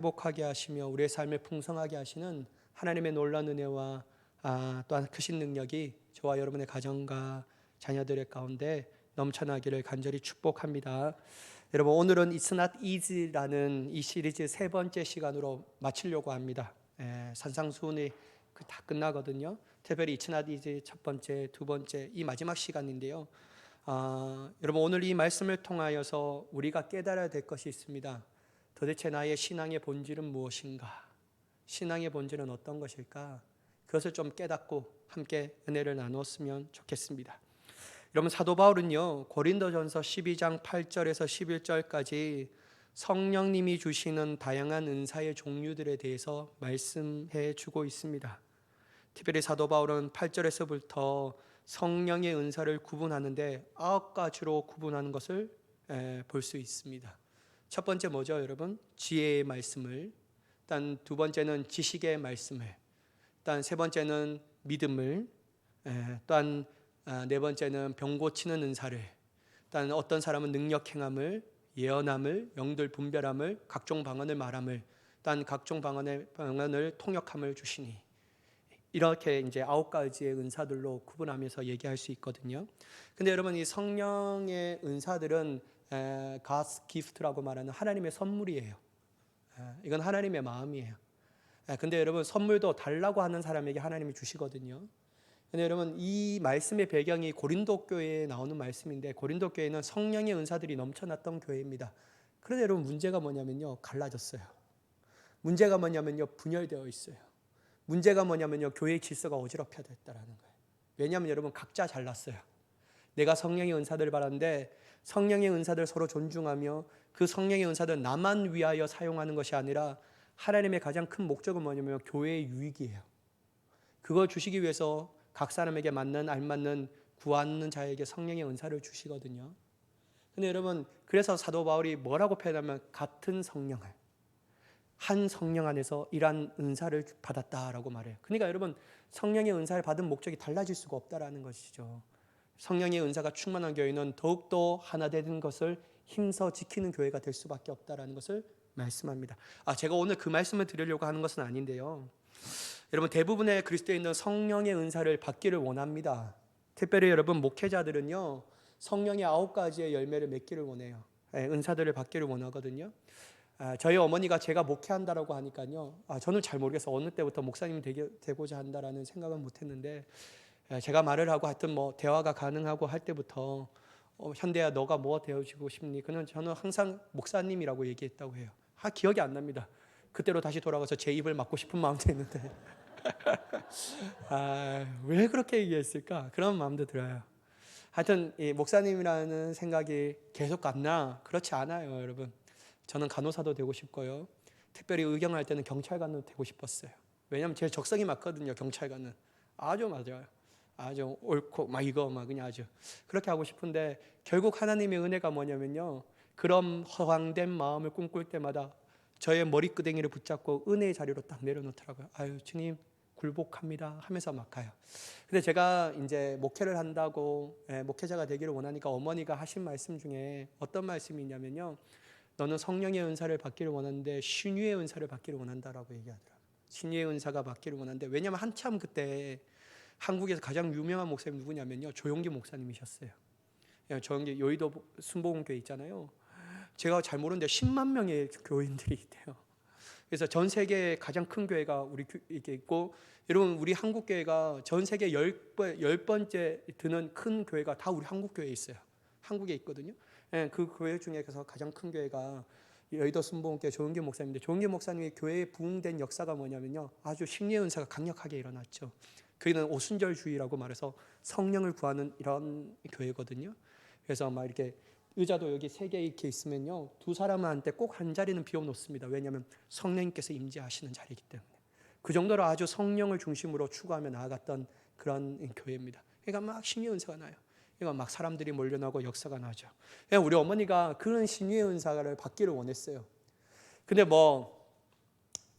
행복하게 하시며 우리의 삶을 풍성하게 하시는 하나님의 놀라운 은혜와 또한 크신 능력이 저와 여러분의 가정과 자녀들의 가운데 넘쳐나기를 간절히 축복합니다. 여러분, 오늘은 It's Not Easy라는 이 시리즈 세 번째 시간으로 마치려고 합니다. 산상수훈이 다 끝나거든요. 특별히 It's Not Easy 첫 번째, 두 번째 이 마지막 시간인데요. 여러분, 오늘 이 말씀을 통하여서 우리가 깨달아야 될 것이 있습니다. 도대체 나의 신앙의 본질은 무엇인가? 신앙의 본질은 어떤 것일까? 그것을 좀 깨닫고 함께 은혜를 나눴으면 좋겠습니다. 여러분, 사도 바울은요, 고린도전서 12장 8절에서 11절까지 성령님이 주시는 다양한 은사의 종류들에 대해서 말씀해 주고 있습니다. 특별히 사도 바울은 8절에서부터 성령의 은사를 구분하는데 9가지로 구분하는 것을 볼 수 있습니다. 첫 번째 뭐죠, 여러분? 지혜의 말씀을. 일단 두 번째는 지식의 말씀을. 일단 세 번째는 믿음을. 또한 네 번째는 병 고치는 은사를. 일단 어떤 사람은 능력 행함을, 예언함을, 영들 분별함을, 각종 방언을 말함을, 일단 각종 방언을 통역함을 주시니. 이렇게 이제 9가지의 은사들로 구분하면서 얘기할 수 있거든요. 근데 여러분, 이 성령의 은사들은 God's gift라고 말하는 하나님의 선물이에요. 이건 하나님의 마음이에요. 근데 여러분, 선물도 달라고 하는 사람에게 하나님이 주시거든요. 근데 여러분, 이 말씀의 배경이 고린도 교회에 나오는 말씀인데, 고린도 교회는 성령의 은사들이 넘쳐났던 교회입니다. 그런데 여러분, 문제가 뭐냐면요, 갈라졌어요. 문제가 뭐냐면요, 분열되어 있어요. 문제가 뭐냐면요, 교회의 질서가 어지럽혀졌다라는 거예요. 왜냐하면 여러분, 각자 잘났어요. 내가 성령의 은사들을 받았는데 성령의 은사들 서로 존중하며 그 성령의 은사들 나만 위하여 사용하는 것이 아니라 하나님의 가장 큰 목적은 뭐냐면 교회의 유익이에요. 그걸 주시기 위해서 각 사람에게 맞는 알맞는 구하는 자에게 성령의 은사를 주시거든요. 근데 여러분, 그래서 사도 바울이 뭐라고 표현하면 같은 성령을, 한 성령 안에서 이러한 은사를 받았다라고 말해요. 그러니까 여러분, 성령의 은사를 받은 목적이 달라질 수가 없다라는 것이죠. 성령의 은사가 충만한 교회는 더욱더 하나 되는 것을 힘써 지키는 교회가 될 수밖에 없다라는 것을 말씀합니다. 제가 오늘 그 말씀을 드리려고 하는 것은 아닌데요, 여러분, 대부분의 그리스도인은 성령의 은사를 받기를 원합니다. 특별히 여러분, 목회자들은요, 성령의 9가지의 열매를 맺기를 원해요. 은사들을 받기를 원하거든요. 저희 어머니가 제가 목회한다라고 하니까요, 저는 잘 모르겠어요. 어느 때부터 목사님이 되고자 한다라는 생각은 못했는데, 제가 말을 하고 하여튼 뭐 대화가 가능하고 할 때부터 현대야 너가 뭐 되어주고 싶니? 저는 항상 목사님이라고 얘기했다고 해요. 기억이 안 납니다. 그때로 다시 돌아가서 제 입을 막고 싶은 마음도 있는데 왜 그렇게 얘기했을까? 그런 마음도 들어요. 하여튼 이 목사님이라는 생각이 계속 갔나? 그렇지 않아요, 여러분. 저는 간호사도 되고 싶고요, 특별히 의경할 때는 경찰관도 되고 싶었어요. 왜냐하면 제 적성이 맞거든요. 경찰관은 아주 맞아요. 아주 옳고 그냥 아주 그렇게 하고 싶은데, 결국 하나님의 은혜가 뭐냐면요, 그런 허황된 마음을 꿈꿀 때마다 저의 머리끄댕이를 붙잡고 은혜의 자리로 딱 내려놓더라고요. 주님 굴복합니다 하면서 막 가요. 근데 제가 이제 목회를 한다고 목회자가 되기를 원하니까 어머니가 하신 말씀 중에 어떤 말씀이 있냐면요, 너는 성령의 은사를 받기를 원하는데 신유의 은사를 받기를 원한다라고 얘기하더라고요. 신유의 은사가 받기를 원하는데, 왜냐하면 한참 그때 한국에서 가장 유명한 목사님 누구냐면요, 조용기 목사님이셨어요. 조용기 여의도 순복음교회 있잖아요. 제가 잘 모르는데 10만 명의 교인들이 있대요. 그래서 전 세계 가장 큰 교회가 우리 이게 있고, 여러분, 우리 한국 교회가 전 세계 10번째 드는 큰 교회가 다 우리 한국 교회에 있어요. 한국에 있거든요. 그 교회 중에서 가장 큰 교회가 여의도 순복음교회 조은기 목사님인데, 조은기 목사님이 교회에 부흥된 역사가 뭐냐면요, 아주 신의 은사가 강력하게 일어났죠. 그는 오순절주의라고 말해서 성령을 구하는 이런 교회거든요. 그래서 막 이렇게 의자도 여기 3개 이렇게 있으면요, 두 사람한테 꼭 한 자리는 비워놓습니다. 왜냐하면 성령님께서 임재하시는 자리이기 때문에. 그 정도로 아주 성령을 중심으로 추구하며 나아갔던 그런 교회입니다. 그러니까 막 신의 은사가 나요. 그러니까 막 사람들이 몰려나고 역사가 나죠. 우리 어머니가 그런 신의 은사를 받기를 원했어요. 근데 뭐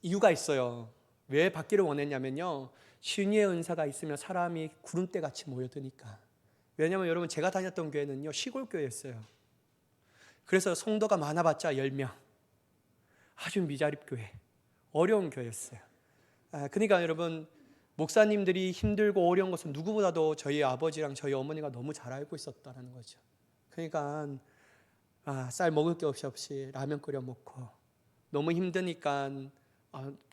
이유가 있어요. 왜 받기를 원했냐면요, 신의 은사가 있으면 사람이 구름대 같이 모여드니까. 왜냐하면 여러분, 제가 다녔던 교회는요, 시골 교회였어요. 그래서 성도가 많아봤자 10명. 아주 미자립 교회, 어려운 교회였어요. 그러니까 여러분, 목사님들이 힘들고 어려운 것은 누구보다도 저희 아버지랑 저희 어머니가 너무 잘 알고 있었다는 거죠. 그러니까 쌀 먹을 게 없이 라면 끓여 먹고, 너무 힘드니까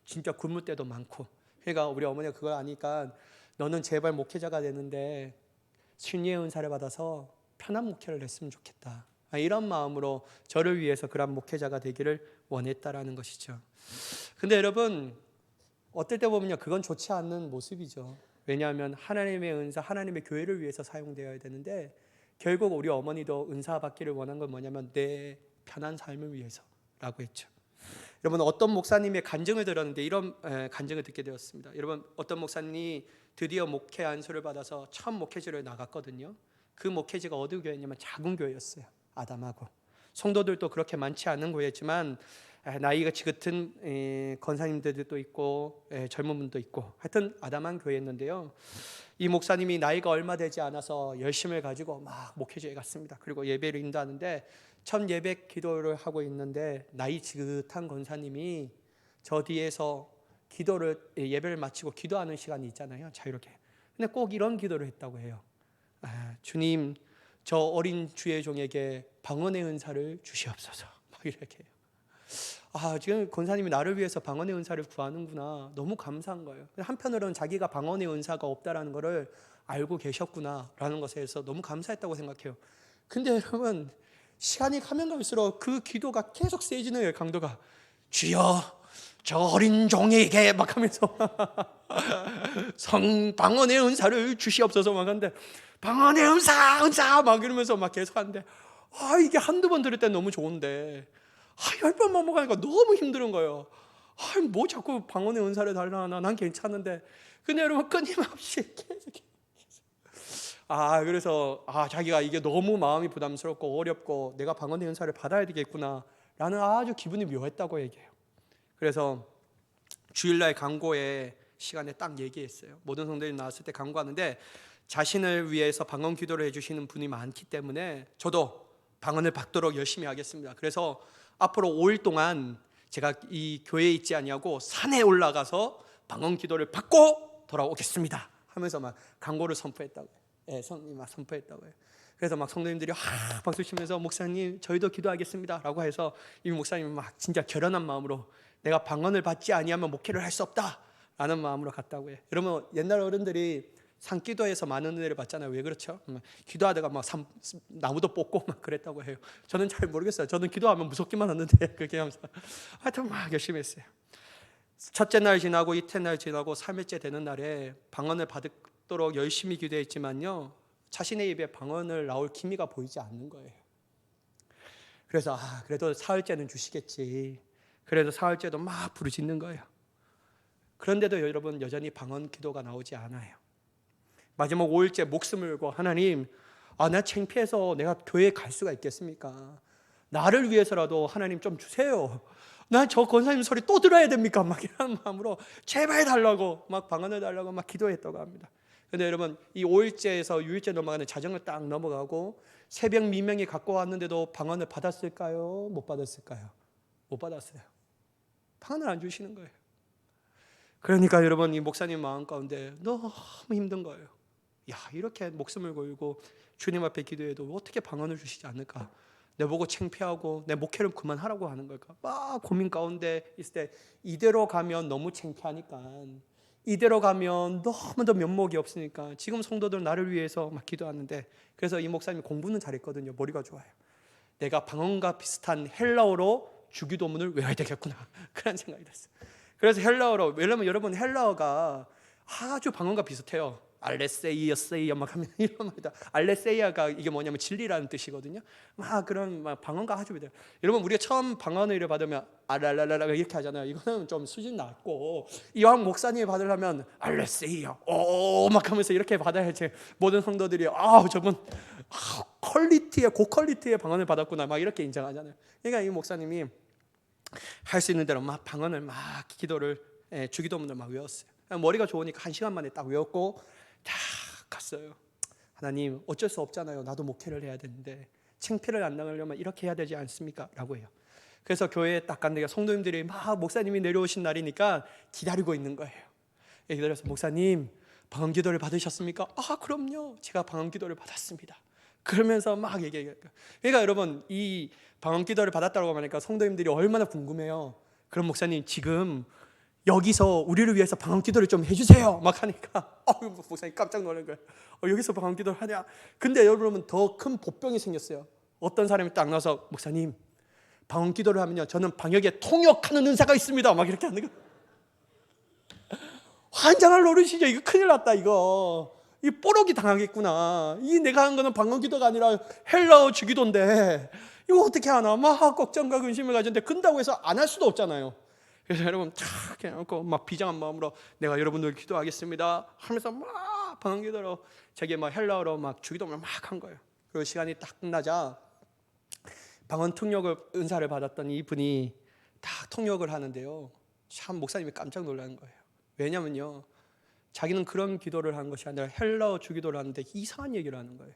진짜 굶을 때도 많고, 그러니까 우리 어머니가 그걸 아니까 너는 제발 목회자가 되는데 신유의 은사를 받아서 편한 목회를 했으면 좋겠다, 이런 마음으로 저를 위해서 그런 목회자가 되기를 원했다라는 것이죠. 근데 여러분, 어떨 때 보면요, 그건 좋지 않는 모습이죠. 왜냐하면 하나님의 은사, 하나님의 교회를 위해서 사용되어야 되는데, 결국 우리 어머니도 은사 받기를 원한 건 뭐냐면 내 편한 삶을 위해서라고 했죠. 여러분, 어떤 목사님의 간증을 들었는데 이런 간증을 듣게 되었습니다. 여러분, 어떤 목사님이 드디어 목회 안수를 받아서 처음 목회지를 나갔거든요. 그 목회지가 어느 교회냐면 작은 교회였어요. 아담하고 성도들도 그렇게 많지 않은 교회지만 나이가 지긋은 권사님들도 있고 젊은 분도 있고, 하여튼 아담한 교회였는데요. 이 목사님이 나이가 얼마 되지 않아서 열심을 가지고 막 목회지에 갔습니다. 그리고 예배를 인도하는데 첫 예배 기도를 하고 있는데 나이 지긋한 권사님이 저 뒤에서 예배를 마치고 기도하는 시간이 있잖아요, 자유롭게. 근데 꼭 이런 기도를 했다고 해요. 주님, 저 어린 주의 종에게 방언의 은사를 주시옵소서, 막 이렇게 해요. 지금 권사님이 나를 위해서 방언의 은사를 구하는구나, 너무 감사한 거예요. 한편으로는 자기가 방언의 은사가 없다라는 것을 알고 계셨구나라는 것에서 너무 감사했다고 생각해요. 근데 여러분, 시간이 가면 갈수록 그 기도가 계속 세지는 거예요, 강도가. 주여, 저 어린 종에게 막 하면서 방언의 은사를 주시옵소서 막 하는데, 방언의 은사 막 이러면서 막 계속 하는데, 이게 한두 번 들을 땐 너무 좋은데 10번 넘어가니까 너무 힘든 거예요. 뭐 자꾸 방언의 은사를 달라나, 난 괜찮은데. 근데 여러분, 끊임없이 계속 그래서 자기가 이게 너무 마음이 부담스럽고 어렵고 내가 방언의 은사를 받아야 되겠구나 라는 아주 기분이 묘했다고 얘기해요. 그래서 주일날 강고의 시간에 딱 얘기했어요. 모든 성도들이 나왔을 때 강고하는데, 자신을 위해서 방언 기도를 해주시는 분이 많기 때문에 저도 방언을 받도록 열심히 하겠습니다. 그래서 앞으로 5일 동안 제가 이 교회에 있지 아니하고 산에 올라가서 방언 기도를 받고 돌아오겠습니다 하면서 막 강고를 선포했다고 해요. 막 선포했다고 해요. 그래서 막 성도님들이 박수 치면서 목사님 저희도 기도하겠습니다 라고 해서 이 목사님이 막 진짜 결연한 마음으로 내가 방언을 받지 아니하면 목회를 할 수 없다 라는 마음으로 갔다고 해요. 여러분, 옛날 어른들이 산기도에서 많은 은혜를 받잖아요. 왜 그렇죠? 기도하다가 막 나무도 뽑고 막 그랬다고 해요. 저는 잘 모르겠어요. 저는 기도하면 무섭기만 하는데 그렇게 하면서 하여튼 막 열심히 했어요. 첫째 날 지나고 이튿 날 지나고 3일째 되는 날에 방언을 받도록 열심히 기도했지만요, 자신의 입에 방언을 나올 기미가 보이지 않는 거예요. 그래서 그래도 사흘째는 주시겠지. 그래도 사흘째도 막 부르짖는 거예요. 그런데도 여러분, 여전히 방언 기도가 나오지 않아요. 마지막 5일째 목숨을 걸고 하나님, 나 창피해서 내가 교회에 갈 수가 있겠습니까? 나를 위해서라도 하나님 좀 주세요. 나 저 권사님 소리 또 들어야 됩니까? 막 이런 마음으로 제발 달라고 막 방언을 달라고 막 기도했다고 합니다. 근데 여러분, 이 5일째에서 6일째 넘어가는 자정을 딱 넘어가고 새벽 미명이 갖고 왔는데도 방언을 받았을까요? 못 받았을까요? 못 받았어요. 방언을 안 주시는 거예요. 그러니까 여러분, 이 목사님 마음 가운데 너무 힘든 거예요. 이렇게 목숨을 걸고 주님 앞에 기도해도 어떻게 방언을 주시지 않을까? 내 보고 창피하고 내 목회를 그만하라고 하는 걸까? 막 고민 가운데 있을 때, 이대로 가면 너무 창피하니까, 이대로 가면 너무도 면목이 없으니까 지금 성도들 나를 위해서 막 기도하는데, 그래서 이 목사님이 공부는 잘했거든요. 머리가 좋아요. 내가 방언과 비슷한 헬라어로 주기도문을 외워야 되겠구나 그런 생각이 들었어요. 그래서 헬라어로, 왜냐면 여러분, 헬라어가 아주 방언과 비슷해요. 알레세이어세이어 막 하면 이런 말이다. 알레세이아가 이게 뭐냐면 진리라는 뜻이거든요. 막 그런 막 방언과 아주 비슷해요. 여러분, 우리가 처음 방언을 받으면 알랄랄라 이렇게 하잖아요. 이거는 좀 수준 낮고, 이왕 목사님이 받으려면 알레세이어 막 하면서 이렇게 받아야지 모든 성도들이 저분 퀄리티의 고퀄리티의 방언을 받았구나 막 이렇게 인정하잖아요. 그러니까 이 목사님이 할 수 있는 대로 막 방언을 막 기도를 주기도문을 막 외웠어요. 머리가 좋으니까 1시간 만에 딱 외웠고 다 갔어요. 하나님, 어쩔 수 없잖아요. 나도 목회를 해야 되는데 창피를 안 당하려면 이렇게 해야 되지 않습니까? 라고 해요. 그래서 교회에 딱 갔는데 성도님들이 막 목사님이 내려오신 날이니까 기다리고 있는 거예요. 기다려서 목사님 방언 기도를 받으셨습니까? 아 그럼요, 제가 방언 기도를 받았습니다. 그러면서 막 얘기해요. 그러니까 여러분 이 방언 기도를 받았다고 하니까 성도님들이 얼마나 궁금해요. 그럼 목사님 지금 여기서 우리를 위해서 방언 기도를 좀 해주세요 막 하니까 목사님 깜짝 놀란 거예요. 여기서 방언 기도를 하냐. 근데 여러분 더 큰 복병이 생겼어요. 어떤 사람이 딱 나와서 목사님 방언 기도를 하면요 저는 방역에 통역하는 은사가 있습니다 막 이렇게 하는 거예요. 환장할 노릇이죠. 이거 큰일 났다. 이거 이 뽀록이 당하겠구나. 이 내가 한 거는 방언 기도가 아니라 헬라어 주기도인데 이거 어떻게 하나 막 걱정과 근심을 가졌는데 근다고 해서 안 할 수도 없잖아요. 그래서 여러분 탁 해놓고 막 비장한 마음으로 내가 여러분들 기도하겠습니다 하면서 막 방언 기도로 자기 막 헬라어로 막 주기도를 막 한 거예요. 그리고 시간이 딱 끝나자 방언 통역을 은사를 받았던 이분이 딱 통역을 하는데요 참 목사님이 깜짝 놀라는 거예요. 왜냐면요 자기는 그런 기도를 하는 것이 아니라 헬라어 주기도를 하는데 이상한 얘기를 하는 거예요.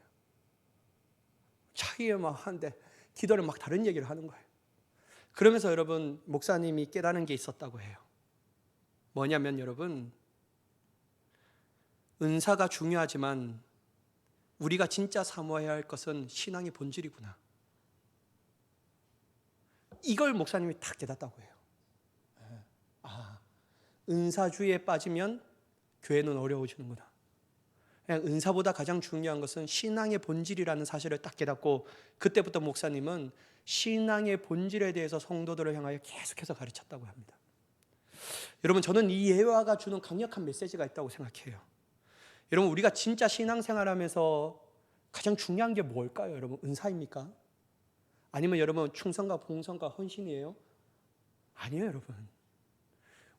자기가 막 하는데 기도를 막 다른 얘기를 하는 거예요. 그러면서 여러분 목사님이 깨달은 게 있었다고 해요. 뭐냐면 여러분 은사가 중요하지만 우리가 진짜 사모해야 할 것은 신앙의 본질이구나. 이걸 목사님이 딱 깨닫다고 해요. 은사주의에 빠지면 교회는 어려워지는구나. 그냥 은사보다 가장 중요한 것은 신앙의 본질이라는 사실을 딱 깨닫고 그때부터 목사님은 신앙의 본질에 대해서 성도들을 향하여 계속해서 가르쳤다고 합니다. 여러분 저는 이 예화가 주는 강력한 메시지가 있다고 생각해요. 여러분 우리가 진짜 신앙생활하면서 가장 중요한 게 뭘까요? 여러분 은사입니까? 아니면 여러분 충성과 봉선과 헌신이에요? 아니에요 여러분.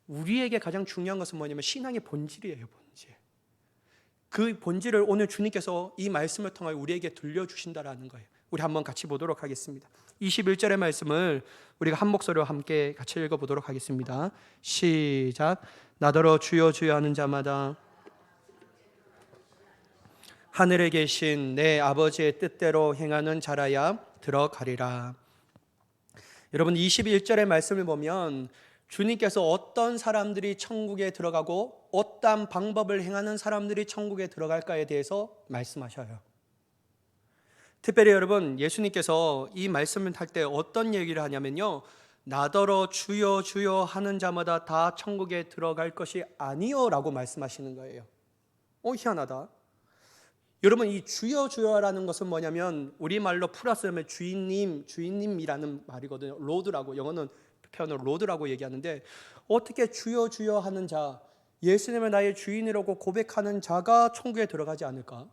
우리에게 가장 중요한 것은 뭐냐면 신앙의 본질이에요. 본질. 그 본질을 오늘 주님께서 이 말씀을 통하여 우리에게 들려주신다라는 거예요. 우리 한번 같이 보도록 하겠습니다. 21절의 말씀을 우리가 한 목소리로 함께 같이 읽어보도록 하겠습니다. 시작. 나더러 주여 주여 하는 자마다 하늘에 계신 내 아버지의 뜻대로 행하는 자라야 들어가리라. 여러분 21절의 말씀을 보면 주님께서 어떤 사람들이 천국에 들어가고 어떤 방법을 행하는 사람들이 천국에 들어갈까에 대해서 말씀하셔요. 특별히 여러분 예수님께서 이 말씀을 할 때 어떤 얘기를 하냐면요 나더러 주여 주여 하는 자마다 다 천국에 들어갈 것이 아니요 라고 말씀하시는 거예요. 희한하다. 여러분 이 주여 주여라는 것은 뭐냐면 우리말로 풀었으면 주인님이라는 말이거든요. 로드라고 영어는 표현을 로드라고 얘기하는데 어떻게 주여 주여 하는 자 예수님을 나의 주인이라고 고백하는 자가 천국에 들어가지 않을까?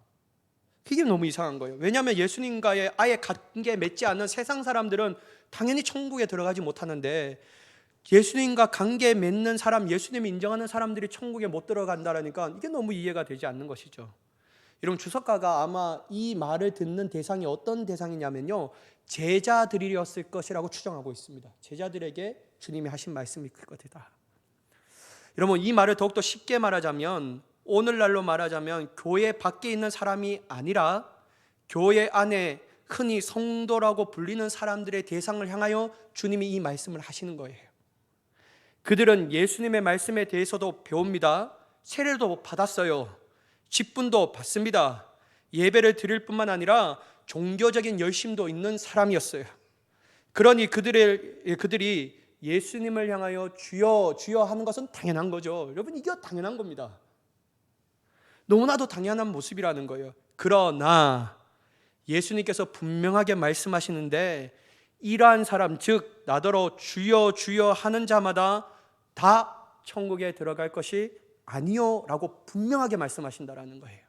이게 너무 이상한 거예요. 왜냐하면 예수님과의 아예 관계 맺지 않는 세상 사람들은 당연히 천국에 들어가지 못하는데 예수님과 관계 맺는 사람, 예수님이 인정하는 사람들이 천국에 못 들어간다라니까 이게 너무 이해가 되지 않는 것이죠. 여러분 주석가가 아마 이 말을 듣는 대상이 어떤 대상이냐면요 제자들이었을 것이라고 추정하고 있습니다. 제자들에게 주님이 하신 말씀이 그것이다. 여러분 이 말을 더욱더 쉽게 말하자면 오늘날로 말하자면 교회 밖에 있는 사람이 아니라 교회 안에 흔히 성도라고 불리는 사람들의 대상을 향하여 주님이 이 말씀을 하시는 거예요. 그들은 예수님의 말씀에 대해서도 배웁니다. 세례도 받았어요. 직분도 받습니다. 예배를 드릴 뿐만 아니라 종교적인 열심도 있는 사람이었어요. 그러니 그들이 예수님을 향하여 주여 주여 하는 것은 당연한 거죠. 여러분 이게 당연한 겁니다. 너무나도 당연한 모습이라는 거예요. 그러나 예수님께서 분명하게 말씀하시는데 이러한 사람 즉 나더러 주여 주여 하는 자마다 다 천국에 들어갈 것이 아니요 라고 분명하게 말씀하신다라는 거예요.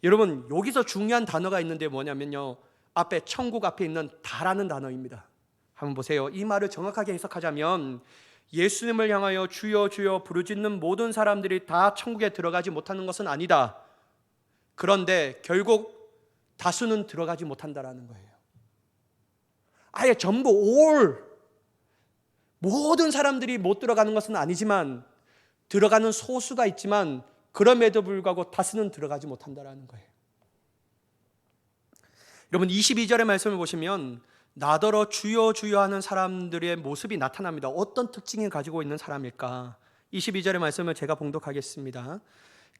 여러분 여기서 중요한 단어가 있는데 뭐냐면요 앞에 천국 앞에 있는 다라는 단어입니다. 한번 보세요. 이 말을 정확하게 해석하자면 예수님을 향하여 주여 주여 부르짖는 모든 사람들이 다 천국에 들어가지 못하는 것은 아니다. 그런데 결국 다수는 들어가지 못한다라는 거예요. 아예 전부 모든 사람들이 못 들어가는 것은 아니지만 들어가는 소수가 있지만 그럼에도 불구하고 다수는 들어가지 못한다라는 거예요. 여러분 22절의 말씀을 보시면 나더러 주여 주여 하는 사람들의 모습이 나타납니다. 어떤 특징을 가지고 있는 사람일까? 22절의 말씀을 제가 봉독하겠습니다.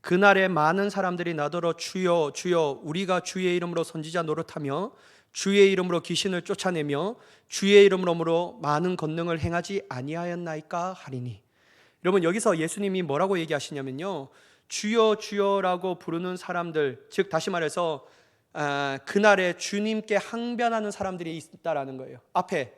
그날에 많은 사람들이 나더러 주여 주여 우리가 주의 이름으로 선지자 노릇하며 주의 이름으로 귀신을 쫓아내며 주의 이름으로 많은 권능을 행하지 아니하였나이까 하리니. 여러분, 여기서 예수님이 뭐라고 얘기하시냐면요, 주여 주여라고 부르는 사람들, 즉 다시 말해서 그날에 주님께 항변하는 사람들이 있다라는 거예요. 앞에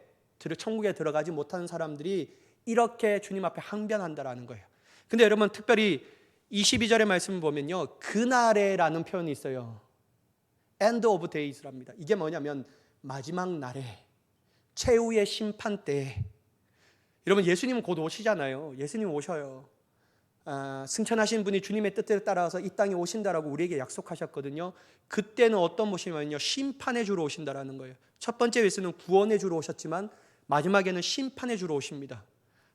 천국에 들어가지 못하는 사람들이 이렇게 주님 앞에 항변한다라는 거예요. 근데 여러분, 특별히 22절의 말씀을 보면요, 그날에라는 표현이 있어요. End of days랍니다. 이게 뭐냐면 마지막 날에, 최후의 심판 때. 여러분, 예수님은 곧 오시잖아요. 예수님 오셔요. 승천하신 분이 주님의 뜻에 따라서 이 땅에 오신다라고 우리에게 약속하셨거든요. 그때는 어떤 모습이냐면요, 심판의 주로 오신다라는 거예요. 첫 번째 예수는 구원의 주로 오셨지만 마지막에는 심판의 주로 오십니다.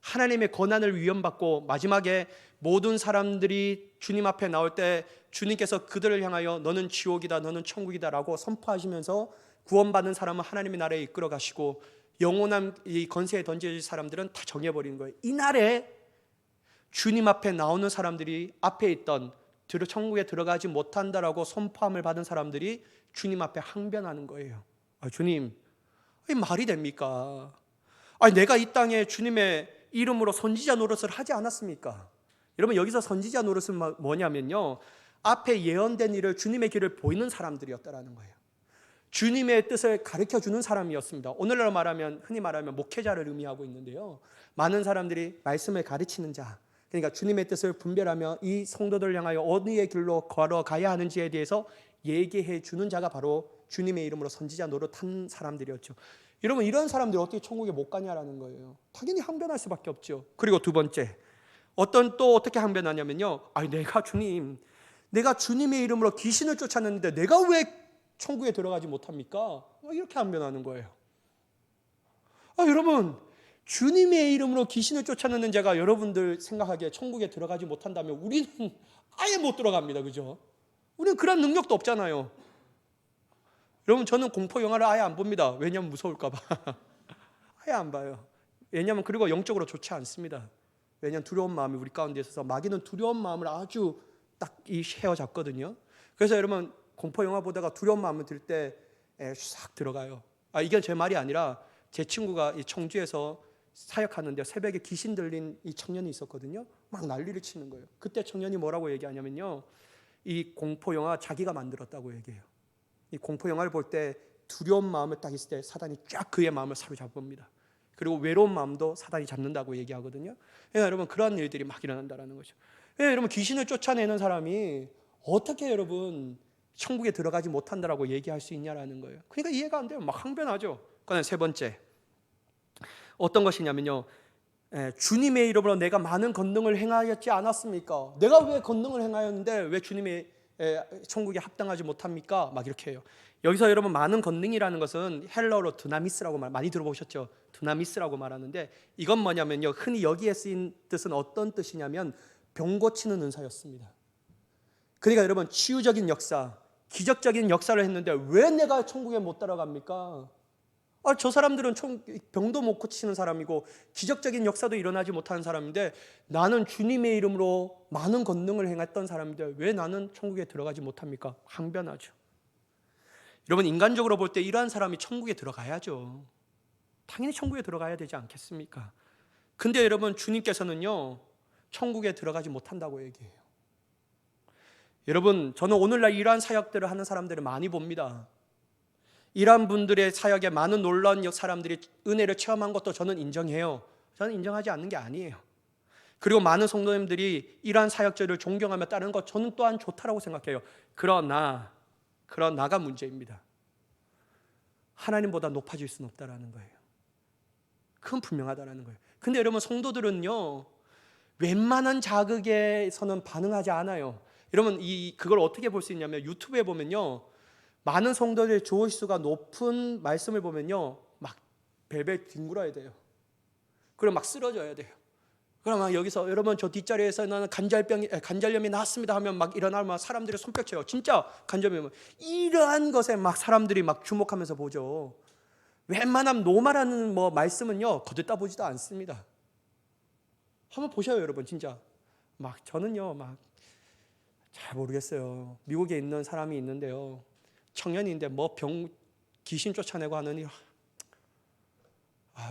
하나님의 권한을 위헌받고 마지막에 모든 사람들이 주님 앞에 나올 때 주님께서 그들을 향하여 너는 지옥이다, 너는 천국이다 라고 선포하시면서 구원받는 사람은 하나님의 나라에 이끌어 가시고 영원한 이 건세에 던져질 사람들은 다 정해버리는 거예요. 이날에 주님 앞에 나오는 사람들이, 앞에 있던 천국에 들어가지 못한다라고 선포함을 받은 사람들이 주님 앞에 항변하는 거예요. 주님, 이 말이 됩니까? 내가 이 땅에 주님의 이름으로 선지자 노릇을 하지 않았습니까? 여러분, 여기서 선지자 노릇은 뭐냐면요, 앞에 예언된 일을, 주님의 길을 보이는 사람들이었다라는 거예요. 주님의 뜻을 가르쳐주는 사람이었습니다. 오늘날 말하면, 흔히 말하면 목회자를 의미하고 있는데요, 많은 사람들이 말씀을 가르치는 자, 그러니까 주님의 뜻을 분별하며 이 성도들을 향하여 어디의 길로 걸어가야 하는지에 대해서 얘기해 주는 자가 바로 주님의 이름으로 선지자 노릇한 사람들이었죠. 여러분, 이런 사람들이 어떻게 천국에 못 가냐라는 거예요. 당연히 항변할 수밖에 없죠. 그리고 두 번째, 또 어떻게 항변하냐면요, 내가 주님의 이름으로 귀신을 쫓았는데 내가 왜 천국에 들어가지 못합니까? 이렇게 항변하는 거예요. 여러분, 주님의 이름으로 귀신을 쫓아내는 자가 여러분들 생각하기에 천국에 들어가지 못한다면 우리는 아예 못 들어갑니다. 그죠? 우리는 그런 능력도 없잖아요. 여러분, 저는 공포 영화를 아예 안 봅니다. 왜냐하면 무서울까 봐. 아예 안 봐요. 왜냐하면, 그리고 영적으로 좋지 않습니다. 왜냐하면 두려운 마음이 우리 가운데 있어서 마귀는 두려운 마음을 아주 딱 헤어잡거든요. 그래서 여러분, 공포 영화 보다가 두려운 마음을 들 때 싹 들어가요. 이게 제 말이 아니라 제 친구가 이 청주에서 사역하는데 새벽에 귀신 들린 이 청년이 있었거든요. 막 난리를 치는 거예요. 그때 청년이 뭐라고 얘기하냐면요, 이 공포 영화 자기가 만들었다고 얘기해요. 이 공포 영화를 볼 때 두려운 마음을 딱 있을 때 사단이 쫙 그의 마음을 사로잡습니다. 그리고 외로운 마음도 사단이 잡는다고 얘기하거든요. 여러분, 그런 일들이 막 일어난다는 거죠. 여러분, 귀신을 쫓아내는 사람이 어떻게 여러분 천국에 들어가지 못한다라고 얘기할 수 있냐라는 거예요. 그러니까 이해가 안 돼요. 막 항변하죠. 그다음에 세 번째, 어떤 것이냐면요, 주님의 이름으로 내가 많은 권능을 행하였지 않았습니까? 내가 왜 권능을 행하였는데 왜 주님의 천국에 합당하지 못합니까? 막 이렇게 해요. 여기서 여러분, 많은 권능이라는 것은 헬러로 두나미스라고 많이 들어보셨죠? 두나미스라고 말하는데, 이건 뭐냐면요, 흔히 여기에 쓰인 뜻은 어떤 뜻이냐면 병 고치는 은사였습니다. 그러니까 여러분, 치유적인 역사, 기적적인 역사를 했는데 왜 내가 천국에 못 들어갑니까? 저 사람들은 병도 못 고치는 사람이고 기적적인 역사도 일어나지 못하는 사람인데 나는 주님의 이름으로 많은 권능을 행했던 사람인데 왜 나는 천국에 들어가지 못합니까? 항변하죠. 여러분, 인간적으로 볼 때 이러한 사람이 천국에 들어가야죠. 당연히 천국에 들어가야 되지 않겠습니까? 근데 여러분, 주님께서는요, 천국에 들어가지 못한다고 얘기해요. 여러분, 저는 오늘날 이러한 사역들을 하는 사람들을 많이 봅니다. 이러한 분들의 사역에 많은 놀라운 사람들이 은혜를 체험한 것도 저는 인정해요. 저는 인정하지 않는 게 아니에요. 그리고 많은 성도님들이 이러한 사역자를 존경하며 따르는 것 저는 또한 좋다라고 생각해요. 그러나가 문제입니다. 하나님보다 높아질 수는 없다라는 거예요. 그건 분명하다라는 거예요. 근데 여러분, 성도들은요, 웬만한 자극에서는 반응하지 않아요. 여러분, 그걸 어떻게 볼 수 있냐면 유튜브에 보면요, 많은 성도들의 조회수가 높은 말씀을 보면요, 막 벨벨 뒹굴어야 돼요. 그리고 막 쓰러져야 돼요. 그럼 막 여기서 여러분, 저 뒷자리에서 나는 간절염이 나았습니다 하면 막 일어나면 사람들이 손뼉쳐요. 진짜 간절염이. 이러한 것에 막 사람들이 막 주목하면서 보죠. 웬만한 노말하는 말씀은요 거들떠 보지도 않습니다. 한번 보셔요 여러분. 진짜 저는요 잘 모르겠어요. 미국에 있는 사람이 있는데요, 청년인데 귀신 쫓아내고 하느니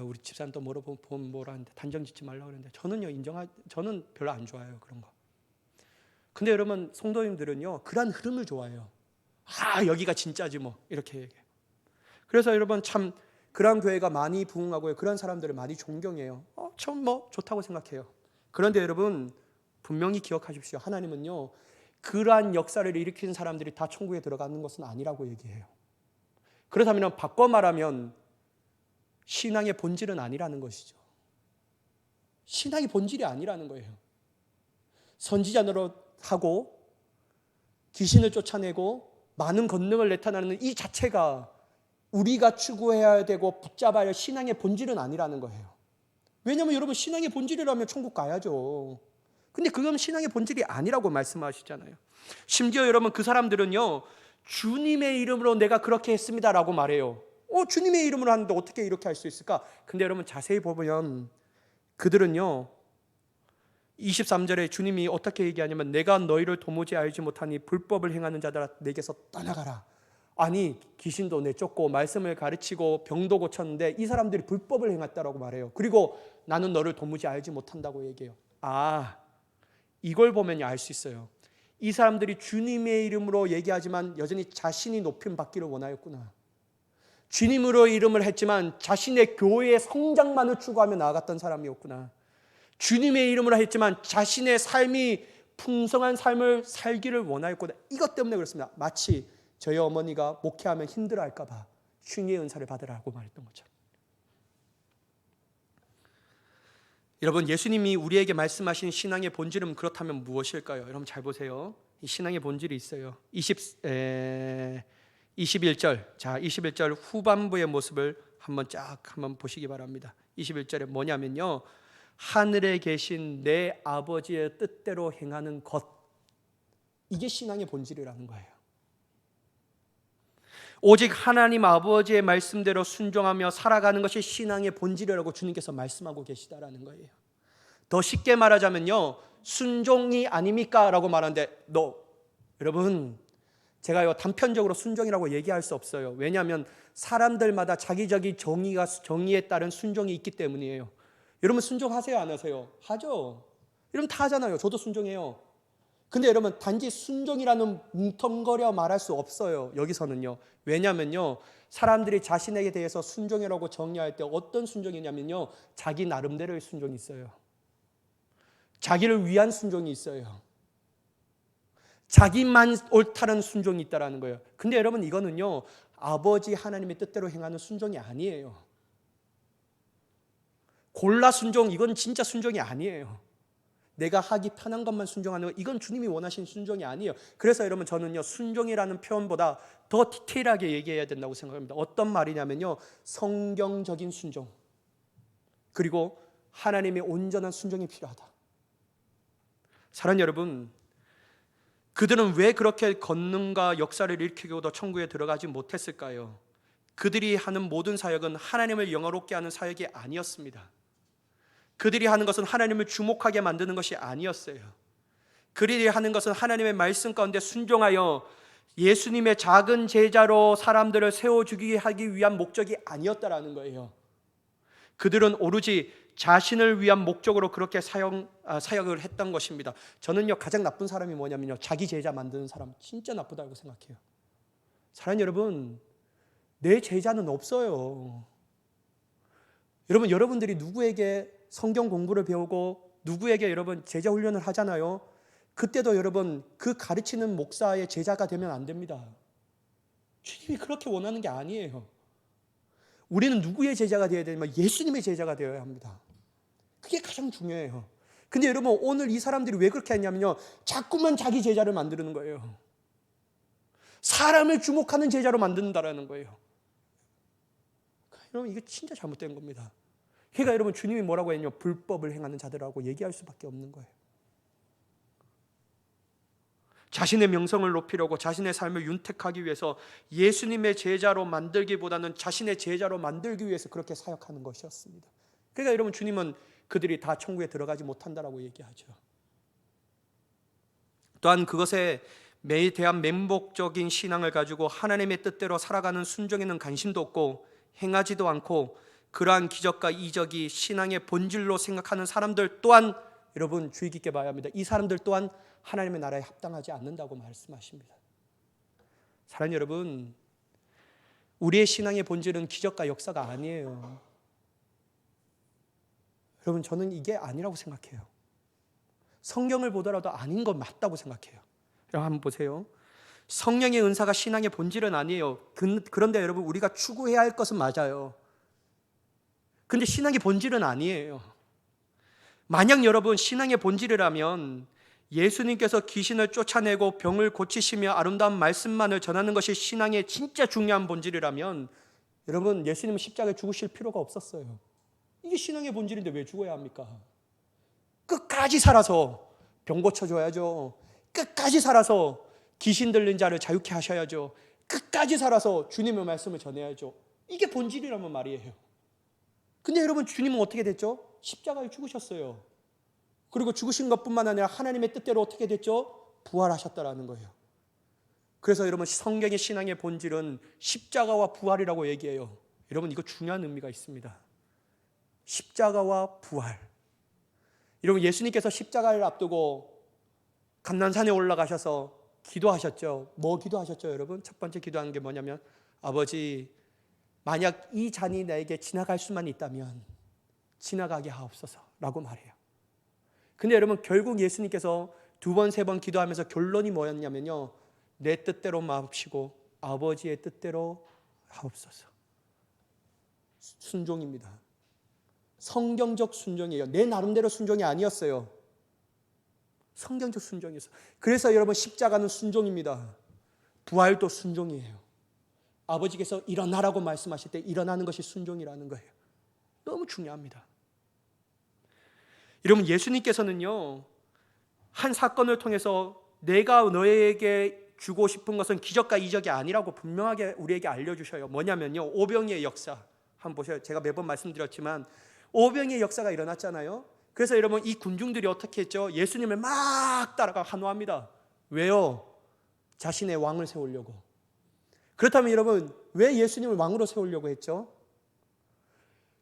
우리 집사람 또 보면 뭐라 하는데 단정 짓지 말라고 그러는데 저는 별로 안 좋아해요 그런 거. 근데 여러분 성도님들은요 그런 흐름을 좋아해요. 여기가 진짜지 이렇게 얘기해요. 그래서 여러분 참 그런 교회가 많이 부흥하고요, 그런 사람들을 많이 존경해요. 참 좋다고 생각해요. 그런데 여러분 분명히 기억하십시오. 하나님은요 그러한 역사를 일으키는 사람들이 다 천국에 들어가는 것은 아니라고 얘기해요. 그렇다면 바꿔 말하면 신앙의 본질은 아니라는 것이죠. 신앙의 본질이 아니라는 거예요. 선지자 노릇하고 귀신을 쫓아내고 많은 권능을 나타내는 이 자체가 우리가 추구해야 되고 붙잡아야 할 신앙의 본질은 아니라는 거예요. 왜냐하면 여러분 신앙의 본질이라면 천국 가야죠. 근데 그건 신앙의 본질이 아니라고 말씀하시잖아요. 심지어 여러분 그 사람들은요 주님의 이름으로 내가 그렇게 했습니다라고 말해요. 주님의 이름으로 하는데 어떻게 이렇게 할 수 있을까? 근데 여러분 자세히 보면 그들은요 23절에 주님이 어떻게 얘기하냐면 내가 너희를 도무지 알지 못하니 불법을 행하는 자들아 내게서 떠나가라. 아니 귀신도 내쫓고 말씀을 가르치고 병도 고쳤는데 이 사람들이 불법을 행했다라고 말해요. 그리고 나는 너를 도무지 알지 못한다고 얘기해요. 이걸 보면 알 수 있어요. 이 사람들이 주님의 이름으로 얘기하지만 여전히 자신이 높임 받기를 원하였구나. 주님으로 이름을 했지만 자신의 교회의 성장만을 추구하며 나아갔던 사람이었구나. 주님의 이름으로 했지만 자신의 삶이 풍성한 삶을 살기를 원하였구나. 이것 때문에 그렇습니다. 마치 저희 어머니가 목회하면 힘들어할까 봐 흉의 은사를 받으라고 말했던 것처럼. 여러분 예수님이 우리에게 말씀하신 신앙의 본질은 그렇다면 무엇일까요? 여러분 잘 보세요. 이 신앙의 본질이 있어요. 21절. 자, 21절 후반부의 모습을 한번 보시기 바랍니다. 21절에 뭐냐면요, 하늘에 계신 내 아버지의 뜻대로 행하는 것, 이게 신앙의 본질이라는 거예요. 오직 하나님 아버지의 말씀대로 순종하며 살아가는 것이 신앙의 본질이라고 주님께서 말씀하고 계시다라는 거예요. 더 쉽게 말하자면요, 순종이 아닙니까? 라고 말하는데 여러분 제가요 단편적으로 순종이라고 얘기할 수 없어요. 왜냐하면 사람들마다 자기적인 정의에 따른 순종이 있기 때문이에요. 여러분 순종하세요 안 하세요? 하죠. 여러분 다 하잖아요. 저도 순종해요. 근데 여러분 단지 순종이라는 뭉텅거려 말할 수 없어요. 여기서는요. 왜냐면요 사람들이 자신에게 대해서 순종이라고 정의할 때 어떤 순종이냐면요 자기 나름대로의 순종이 있어요. 자기를 위한 순종이 있어요. 자기만 옳다는 순종이 있다는 거예요. 근데 여러분 이거는요 아버지 하나님의 뜻대로 행하는 순종이 아니에요. 골라 순종, 이건 진짜 순종이 아니에요. 내가 하기 편한 것만 순종하는 거, 이건 주님이 원하시는 순종이 아니에요. 그래서 여러분 저는요 순종이라는 표현보다 더 디테일하게 얘기해야 된다고 생각합니다. 어떤 말이냐면요 성경적인 순종, 그리고 하나님의 온전한 순종이 필요하다. 사랑하는 여러분, 그들은 왜 그렇게 권능과 역사를 일으키고도 천국에 들어가지 못했을까요? 그들이 하는 모든 사역은 하나님을 영화롭게 하는 사역이 아니었습니다. 그들이 하는 것은 하나님을 주목하게 만드는 것이 아니었어요. 그들이 하는 것은 하나님의 말씀 가운데 순종하여 예수님의 작은 제자로 사람들을 세워주기 하기 위한 목적이 아니었다라는 거예요. 그들은 오로지 자신을 위한 목적으로 그렇게 사역을 했던 것입니다. 저는요 가장 나쁜 사람이 뭐냐면요 자기 제자 만드는 사람, 진짜 나쁘다고 생각해요. 사랑하는 여러분, 내 제자는 없어요. 여러분들이 누구에게 성경 공부를 배우고 누구에게 여러분 제자 훈련을 하잖아요. 그때도 여러분 그 가르치는 목사의 제자가 되면 안 됩니다. 주님이 그렇게 원하는 게 아니에요. 우리는 누구의 제자가 되어야 되냐면 예수님의 제자가 되어야 합니다. 그게 가장 중요해요. 근데 여러분 오늘 이 사람들이 왜 그렇게 했냐면요 자꾸만 자기 제자를 만드는 거예요. 사람을 주목하는 제자로 만든다라는 거예요. 여러분 이게 진짜 잘못된 겁니다. 그러니까 여러분 주님이 뭐라고 했냐, 불법을 행하는 자들하고 얘기할 수밖에 없는 거예요. 자신의 명성을 높이려고 자신의 삶을 윤택하기 위해서 예수님의 제자로 만들기보다는 자신의 제자로 만들기 위해서 그렇게 사역하는 것이었습니다. 그러니까 여러분, 주님은 그들이 다 천국에 들어가지 못한다라고 얘기하죠. 또한 그것에 대한 맹목적인 신앙을 가지고 하나님의 뜻대로 살아가는 순종에는 관심도 없고 행하지도 않고 그러한 기적과 이적이 신앙의 본질로 생각하는 사람들 또한 여러분 주의 깊게 봐야 합니다. 이 사람들 또한 하나님의 나라에 합당하지 않는다고 말씀하십니다. 사랑하는 여러분, 우리의 신앙의 본질은 기적과 역사가 아니에요. 여러분, 저는 이게 아니라고 생각해요. 성경을 보더라도 아닌 건 맞다고 생각해요. 여러분 한번 보세요. 성령의 은사가 신앙의 본질은 아니에요. 그런데 여러분, 우리가 추구해야 할 것은 맞아요. 근데 신앙의 본질은 아니에요. 만약 여러분 신앙의 본질이라면 예수님께서 귀신을 쫓아내고 병을 고치시며 아름다운 말씀만을 전하는 것이 신앙의 진짜 중요한 본질이라면 여러분, 예수님은 십자가에 죽으실 필요가 없었어요. 이게 신앙의 본질인데 왜 죽어야 합니까? 끝까지 살아서 병 고쳐줘야죠. 끝까지 살아서 귀신 들린 자를 자유케 하셔야죠. 끝까지 살아서 주님의 말씀을 전해야죠. 이게 본질이라면 말이에요. 근데 여러분, 주님은 어떻게 됐죠? 십자가에 죽으셨어요. 그리고 죽으신 것뿐만 아니라 하나님의 뜻대로 어떻게 됐죠? 부활하셨다라는 거예요. 그래서 여러분, 성경의 신앙의 본질은 십자가와 부활이라고 얘기해요. 여러분, 이거 중요한 의미가 있습니다. 십자가와 부활. 여러분, 예수님께서 십자가를 앞두고 감난산에 올라가셔서 기도하셨죠. 뭐 기도하셨죠, 여러분? 첫 번째 기도한 게 뭐냐면, 아버지, 만약 이 잔이 나에게 지나갈 수만 있다면 지나가게 하옵소서 라고 말해요. 근데 여러분, 결국 예수님께서 두 번, 세 번 기도하면서 결론이 뭐였냐면요, 내 뜻대로 마옵시고 아버지의 뜻대로 하옵소서. 순종입니다. 성경적 순종이에요. 내 나름대로 순종이 아니었어요. 성경적 순종이었어요. 그래서 여러분, 십자가는 순종입니다. 부활도 순종이에요. 아버지께서 일어나라고 말씀하실 때 일어나는 것이 순종이라는 거예요. 너무 중요합니다. 여러분, 예수님께서는요, 한 사건을 통해서 내가 너에게 주고 싶은 것은 기적과 이적이 아니라고 분명하게 우리에게 알려주셔요. 뭐냐면요, 오병이의 역사 한번 보세요. 제가 매번 말씀드렸지만 오병이의 역사가 일어났잖아요. 그래서 여러분, 이 군중들이 어떻게 했죠? 예수님을 막 따라가 환호합니다. 왜요? 자신의 왕을 세우려고. 그렇다면 여러분, 왜 예수님을 왕으로 세우려고 했죠?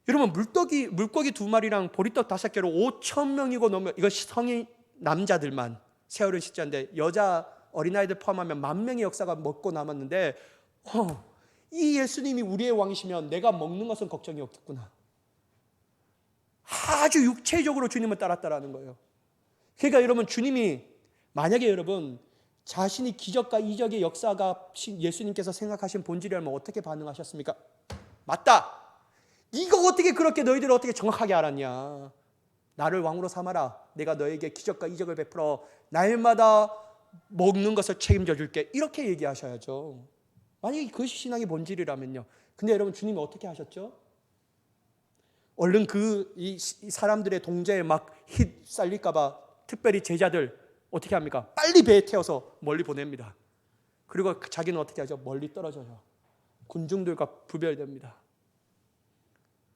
여러분, 물고기 2마리랑 보리떡 5개로 5,000명이고 넘으면, 이건 성인 남자들만 세월을 식자인데 여자 어린아이들 포함하면 10,000명의 역사가 먹고 남았는데, 이 예수님이 우리의 왕이시면 내가 먹는 것은 걱정이 없겠구나. 아주 육체적으로 주님을 따랐다라는 거예요. 그러니까 여러분, 주님이 만약에 여러분 자신이 기적과 이적의 역사가 예수님께서 생각하신 본질이라면 어떻게 반응하셨습니까? 맞다. 이거 어떻게 그렇게 너희들 어떻게 정확하게 알았냐? 나를 왕으로 삼아라. 내가 너에게 기적과 이적을 베풀어 날마다 먹는 것을 책임져 줄게. 이렇게 얘기하셔야죠. 만약에 그것이 신앙의 본질이라면요. 근데 여러분, 주님이 어떻게 하셨죠? 얼른 이 사람들의 동자에 막 휩쓸릴까 봐 특별히 제자들 어떻게 합니까? 빨리 배에 태워서 멀리 보냅니다. 그리고 자기는 어떻게 하죠? 멀리 떨어져요. 군중들과 구별됩니다.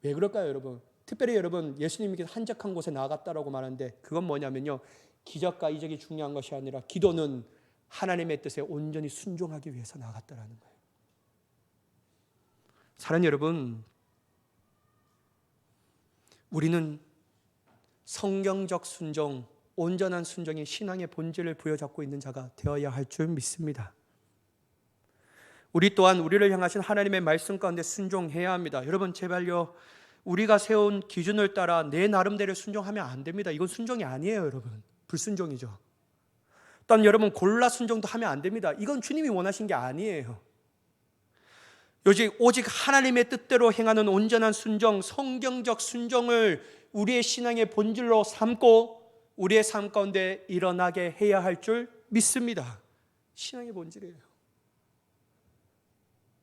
왜 그럴까요, 여러분? 특별히 여러분, 예수님께서 한적한 곳에 나갔다라고 말하는데 그건 뭐냐면요, 기적과 이적이 중요한 것이 아니라 기도는 하나님의 뜻에 온전히 순종하기 위해서 나갔다라는 거예요. 사랑하는 여러분, 우리는 성경적 순종, 온전한 순종이 신앙의 본질을 부여잡고 있는 자가 되어야 할 줄 믿습니다. 우리 또한 우리를 향하신 하나님의 말씀 가운데 순종해야 합니다. 여러분, 제발요, 우리가 세운 기준을 따라 내 나름대로 순종하면 안 됩니다. 이건 순종이 아니에요, 여러분. 불순종이죠. 또한 여러분, 골라 순종도 하면 안 됩니다. 이건 주님이 원하신 게 아니에요. 오직 하나님의 뜻대로 행하는 온전한 순종, 성경적 순종을 우리의 신앙의 본질로 삼고 우리의 삶 가운데 일어나게 해야 할 줄 믿습니다. 신앙의 본질이에요.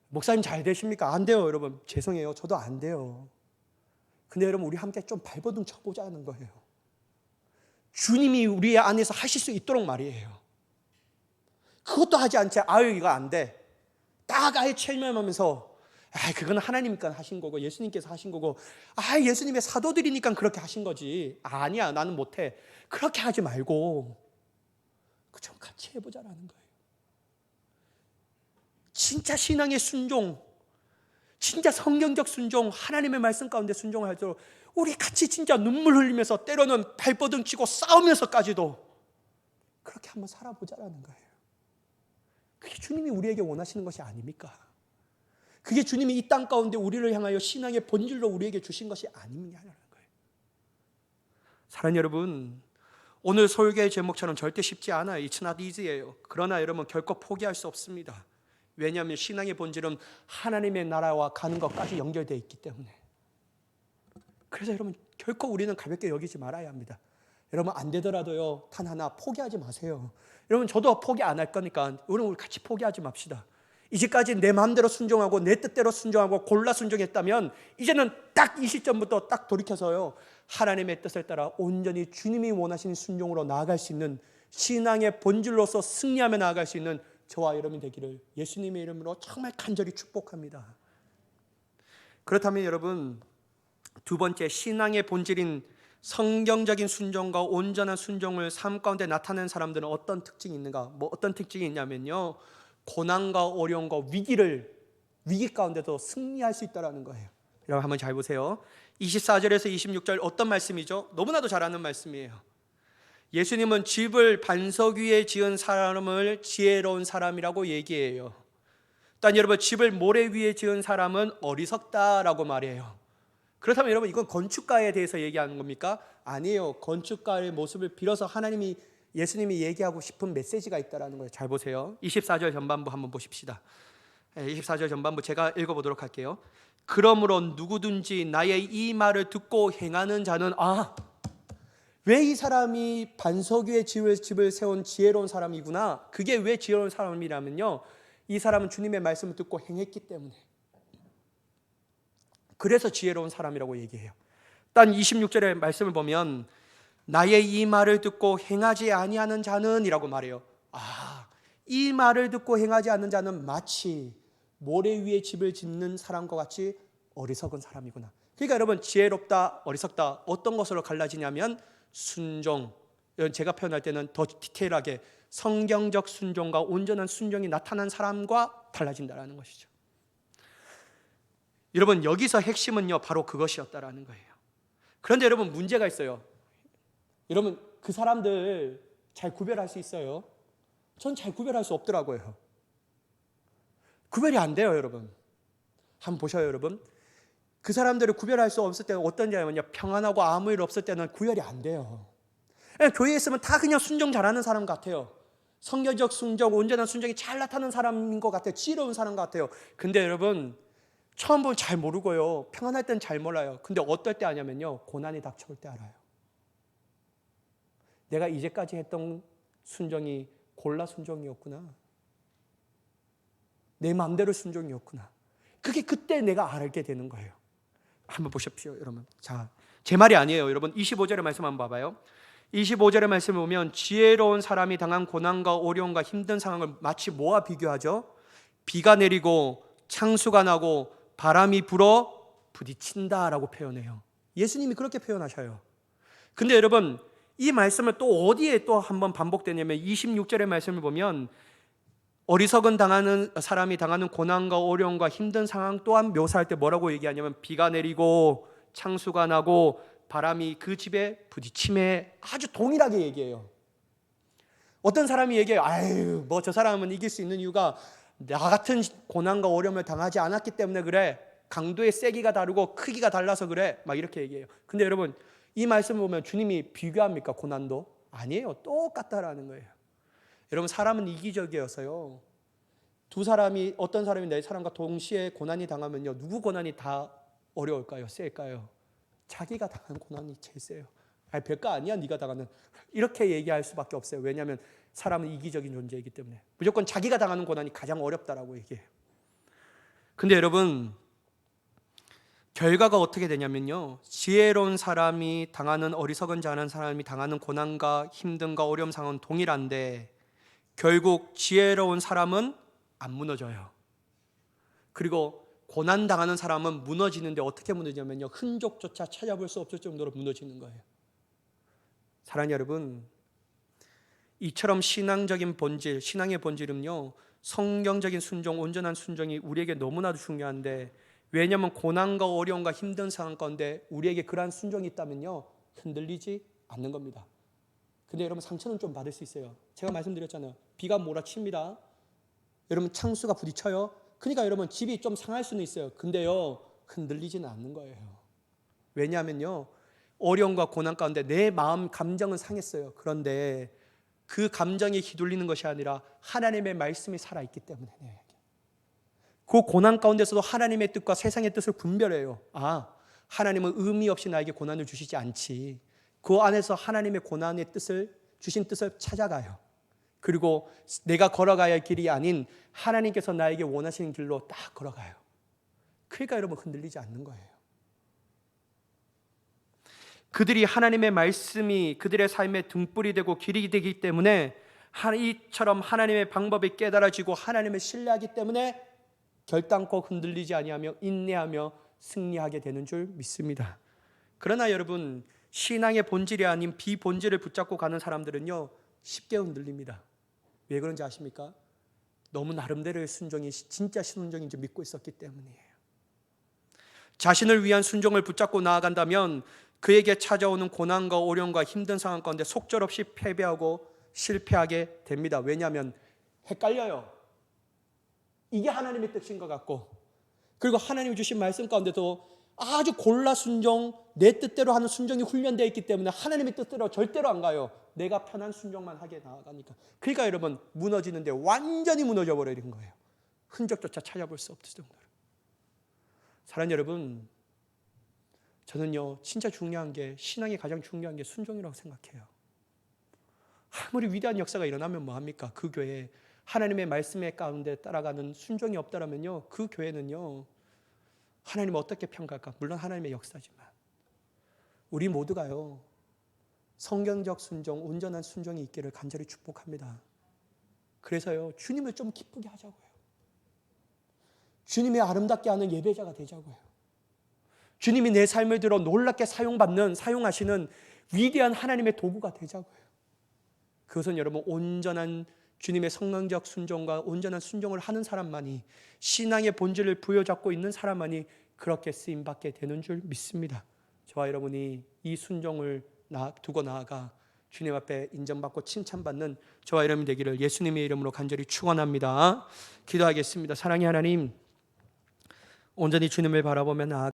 목사님 잘 되십니까? 안 돼요, 여러분. 죄송해요. 저도 안 돼요. 근데 여러분, 우리 함께 좀 발버둥 쳐보자는 거예요. 주님이 우리 안에서 하실 수 있도록 말이에요. 그것도 하지 않지. 아유 이거 안 돼. 딱 아예 체념하면서 그건 하나님이니까 하신 거고 예수님께서 하신 거고 예수님의 사도들이니까 그렇게 하신 거지. 아니야 나는 못해. 그렇게 하지 말고 좀 같이 해보자라는 거예요. 진짜 신앙의 순종, 진짜 성경적 순종, 하나님의 말씀 가운데 순종할 때 우리 같이 진짜 눈물 흘리면서 때로는 발버둥 치고 싸우면서까지도 그렇게 한번 살아보자라는 거예요. 그게 주님이 우리에게 원하시는 것이 아닙니까? 그게 주님이 이 땅 가운데 우리를 향하여 신앙의 본질로 우리에게 주신 것이 아니냐는 거예요. 사랑하는 여러분, 오늘 설교의 제목처럼 절대 쉽지 않아요. It's not easy예요. 그러나 여러분 결코 포기할 수 없습니다. 왜냐하면 신앙의 본질은 하나님의 나라와 가는 것까지 연결되어 있기 때문에. 그래서 여러분 결코 우리는 가볍게 여기지 말아야 합니다. 여러분 안 되더라도요 단 하나 포기하지 마세요. 여러분 저도 포기 안 할 거니까 우리 같이 포기하지 맙시다. 이제까지 내 마음대로 순종하고 내 뜻대로 순종하고 골라 순종했다면 이제는 딱 이 시점부터 딱 돌이켜서요 하나님의 뜻을 따라 온전히 주님이 원하시는 순종으로 나아갈 수 있는 신앙의 본질로서 승리하며 나아갈 수 있는 저와 여러분이 되기를 예수님의 이름으로 정말 간절히 축복합니다. 그렇다면 여러분 두 번째 신앙의 본질인 성경적인 순종과 온전한 순종을 삶 가운데 나타내는 사람들은 어떤 특징이 있는가? 어떤 특징이 있냐면요 고난과 어려움과 위기 가운데도 승리할 수 있다는 거예요. 여러분 한번 잘 보세요. 24절에서 26절 어떤 말씀이죠? 너무나도 잘 아는 말씀이에요. 예수님은 집을 반석 위에 지은 사람을 지혜로운 사람이라고 얘기해요. 또 여러분 집을 모래 위에 지은 사람은 어리석다라고 말해요. 그렇다면 여러분 이건 건축가에 대해서 얘기하는 겁니까? 아니에요. 건축가의 모습을 빌어서 예수님이 얘기하고 싶은 메시지가 있다는 거예요. 잘 보세요. 24절 전반부 한번 보십시다. 24절 전반부 제가 읽어보도록 할게요. 그러므로 누구든지 나의 이 말을 듣고 행하는 자는 왜 이 사람이 반석 위에 집을 세운 지혜로운 사람이구나. 그게 왜 지혜로운 사람이라면요 이 사람은 주님의 말씀을 듣고 행했기 때문에. 그래서 지혜로운 사람이라고 얘기해요. 단 26절의 말씀을 보면 나의 이 말을 듣고 행하지 아니하는 자는 이라고 말해요. 이 말을 듣고 행하지 않는 자는 마치 모래 위에 집을 짓는 사람과 같이 어리석은 사람이구나. 그러니까 여러분 지혜롭다 어리석다 어떤 것으로 갈라지냐면 순종, 제가 표현할 때는 더 디테일하게 성경적 순종과 온전한 순종이 나타난 사람과 달라진다는 것이죠. 여러분 여기서 핵심은요 바로 그것이었다라는 거예요. 그런데 여러분 문제가 있어요. 여러분 그 사람들 잘 구별할 수 있어요? 전 잘 구별할 수 없더라고요. 구별이 안 돼요. 여러분 한번 보셔요. 여러분 그 사람들을 구별할 수 없을 때는 어떤지냐면요 평안하고 아무 일 없을 때는 구별이 안 돼요. 교회에 있으면 다 그냥 순종 잘하는 사람 같아요. 성경적 순종, 온전한 순종이 잘 나타나는 사람인 것 같아요. 지혜로운 사람 같아요. 근데 여러분 처음 보면 잘 모르고요 평안할 때는 잘 몰라요. 근데 어떨 때 아냐면요 고난이 닥쳐올 때 알아요. 내가 이제까지 했던 순종이 골라 순종이었구나. 내 마음대로 순종이었구나. 그게 그때 내가 알게 되는 거예요. 한번 보십시오 여러분. 자, 제 말이 아니에요 여러분. 25절의 말씀 한번 봐봐요. 25절의 말씀을 보면 지혜로운 사람이 당한 고난과 어려움과 힘든 상황을 마치 뭐와 비교하죠? 비가 내리고 창수가 나고 바람이 불어 부딪힌다라고 표현해요. 예수님이 그렇게 표현하셔요. 근데 여러분 이 말씀을 또 어디에 또 한번 반복되냐면 26절의 말씀을 보면 어리석은 사람이 당하는 고난과 어려움과 힘든 상황 또한 묘사할 때 뭐라고 얘기하냐면 비가 내리고 창수가 나고 바람이 그 집에 부딪힘에 아주 동일하게 얘기해요. 어떤 사람이 얘기해요. 뭐 저 사람은 이길 수 있는 이유가 나 같은 고난과 어려움을 당하지 않았기 때문에 그래. 강도의 세기가 다르고 크기가 달라서 그래. 막 이렇게 얘기해요. 근데 여러분 이 말씀을 보면 주님이 비교합니까? 고난도? 아니에요. 똑같다라는 거예요. 여러분 사람은 이기적이어서요. 어떤 사람이 내 사람과 동시에 고난이 당하면요. 누구 고난이 다 어려울까요? 셀까요? 자기가 당한 고난이 제일 세요. 별거 아니야 네가 당하는. 이렇게 얘기할 수밖에 없어요. 왜냐하면 사람은 이기적인 존재이기 때문에. 무조건 자기가 당하는 고난이 가장 어렵다라고 얘기해요. 근데 여러분 결과가 어떻게 되냐면요. 지혜로운 사람이 당하는 어리석은 자는 사람이 당하는 고난과 힘든과 어려움 상황은 동일한데 결국 지혜로운 사람은 안 무너져요. 그리고 고난당하는 사람은 무너지는데 어떻게 무너지냐면요, 흔적조차 찾아볼 수 없을 정도로 무너지는 거예요. 사랑하는 여러분, 이처럼 신앙적인 본질, 신앙의 본질은요, 성경적인 순종, 온전한 순종이 우리에게 너무나도 중요한데, 왜냐하면 고난과 어려움과 힘든 상황 가운데 우리에게 그러한 순종이 있다면요, 흔들리지 않는 겁니다. 근데 여러분, 상처는 좀 받을 수 있어요. 제가 말씀드렸잖아요. 비가 몰아칩니다. 여러분, 창수가 부딪혀요. 그러니까 여러분, 집이 좀 상할 수는 있어요. 근데요, 흔들리지는 않는 거예요. 왜냐하면요, 어려움과 고난 가운데 내 마음, 감정은 상했어요. 그런데 그 감정에 휘둘리는 것이 아니라 하나님의 말씀이 살아있기 때문에, 그 고난 가운데서도 하나님의 뜻과 세상의 뜻을 분별해요. 하나님은 의미 없이 나에게 고난을 주시지 않지. 그 안에서 하나님의 고난의 뜻을, 주신 뜻을 찾아가요. 그리고 내가 걸어가야 할 길이 아닌 하나님께서 나에게 원하시는 길로 딱 걸어가요. 그러니까 여러분, 흔들리지 않는 거예요. 그들이 하나님의 말씀이 그들의 삶의 등불이 되고 길이 되기 때문에, 이처럼 하나님의 방법이 깨달아지고 하나님을 신뢰하기 때문에 결단코 흔들리지 아니하며 인내하며 승리하게 되는 줄 믿습니다. 그러나 여러분, 신앙의 본질이 아닌 비본질을 붙잡고 가는 사람들은요, 쉽게 흔들립니다. 왜 그런지 아십니까? 너무 나름대로의 순종이 진짜 순종인지 믿고 있었기 때문이에요. 자신을 위한 순종을 붙잡고 나아간다면 그에게 찾아오는 고난과 어려움과 힘든 상황 가운데 속절없이 패배하고 실패하게 됩니다. 왜냐하면 헷갈려요. 이게 하나님의 뜻인 것 같고, 그리고 하나님이 주신 말씀 가운데도 아주 골라 순종, 내 뜻대로 하는 순종이 훈련되어 있기 때문에 하나님의 뜻대로 절대로 안 가요. 내가 편한 순종만 하게 나아가니까. 그러니까 여러분, 무너지는데 완전히 무너져 버리는 거예요. 흔적조차 찾아볼 수 없을 정도로. 사랑하는 여러분, 저는요, 진짜 중요한 게, 신앙이 가장 중요한 게 순종이라고 생각해요. 아무리 위대한 역사가 일어나면 뭐합니까? 그 교회에 하나님의 말씀의 가운데 따라가는 순종이 없다면요, 그 교회는요, 하나님 어떻게 평가할까? 물론 하나님의 역사지만 우리 모두가요, 성경적 순종, 온전한 순종이 있기를 간절히 축복합니다. 그래서요, 주님을 좀 기쁘게 하자고요. 주님의 아름답게 하는 예배자가 되자고요. 주님이 내 삶을 들어 놀랍게 사용하시는 위대한 하나님의 도구가 되자고요. 그것은 여러분, 온전한 주님의 성령적 순종과 온전한 순종을 하는 사람만이, 신앙의 본질을 부여잡고 있는 사람만이 그렇게 쓰임받게 되는 줄 믿습니다. 저와 여러분이 이 순종을 두고 나아가 주님 앞에 인정받고 칭찬받는 저와 여러분이 되기를 예수님의 이름으로 간절히 축원합니다. 기도하겠습니다. 사랑의 하나님, 온전히 주님을 바라보며 나아가